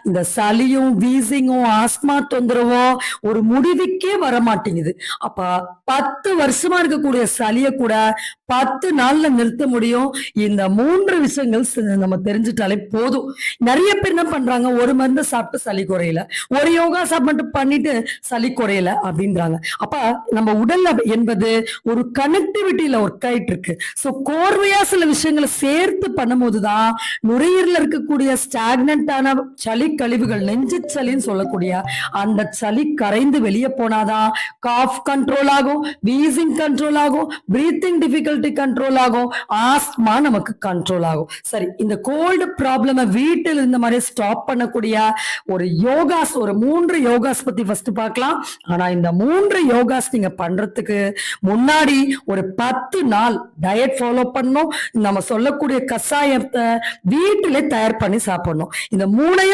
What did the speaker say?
இந்த சளியும் வீசிங்கும் ஆஸ்மா தொந்தரவும் ஒரு முடிவுக்கே வர மாட்டேங்குது. அப்ப 10 வருஷமா இருக்கக்கூடிய சளிய கூட 10 நாள்ல நிறுத்த முடியும். இந்த 3 விஷயங்கள் நம்ம தெரிஞ்சுட்டாலே போதும். நிறைய பேர் என்ன பண்றாங்க, ஒரு மருந்து சாப்பிட்டு சளி குறையல, ஒரு யோகா மட்டும் பண்ணிட்டு சளி குறையல அப்படின்றாங்க. அப்ப நம்ம உடல்ல என்பது ஒரு கனெக்டிவிட்டியில ஒர்க் ஆயிட்டு இருக்கு. சோ கோர்வையா சில விஷயங்களை சேர்த்து பண்ணும்போதுதான் நுரையீரல இருக்கக்கூடிய ஸ்டாக்னன்டான சளி கழிவுகள், நெஞ்சு சளின்னு சொல்லக்கூடிய அந்த சளி கரைந்து வெளியே போனாதான் காஃப் கண்ட்ரோல் ஆகும், வீசிங் கண்ட்ரோல் ஆகும், பிரீத்திங் டிஃபிகல்டி கண்ட்ரோல் ஆகும், ஆஸ்மா நமக்கு கண்ட்ரோல் ஆகும். சரி, இந்த கோல்டு ப்ராப்ளம் வீட்டில் இந்த மாதிரி ஸ்டாப் பண்ணக்கூடிய ஒரு யோகாஸ், ஒரு 3 யோகாஸ் பத்தி ஃபர்ஸ்ட் பார்க்கலாம். ஆனா இந்த 3 யோகாஸ் நீங்க பண்றதுக்கு முன்னாடி ஒரு 10 நாள் டயட் ஃபாலோ பண்ணணும். நம்ம சொல்லக்கூடிய கஷாயத்தை வீட்டிலே தயார் பண்ணி சாப்பிடணும். இந்த 3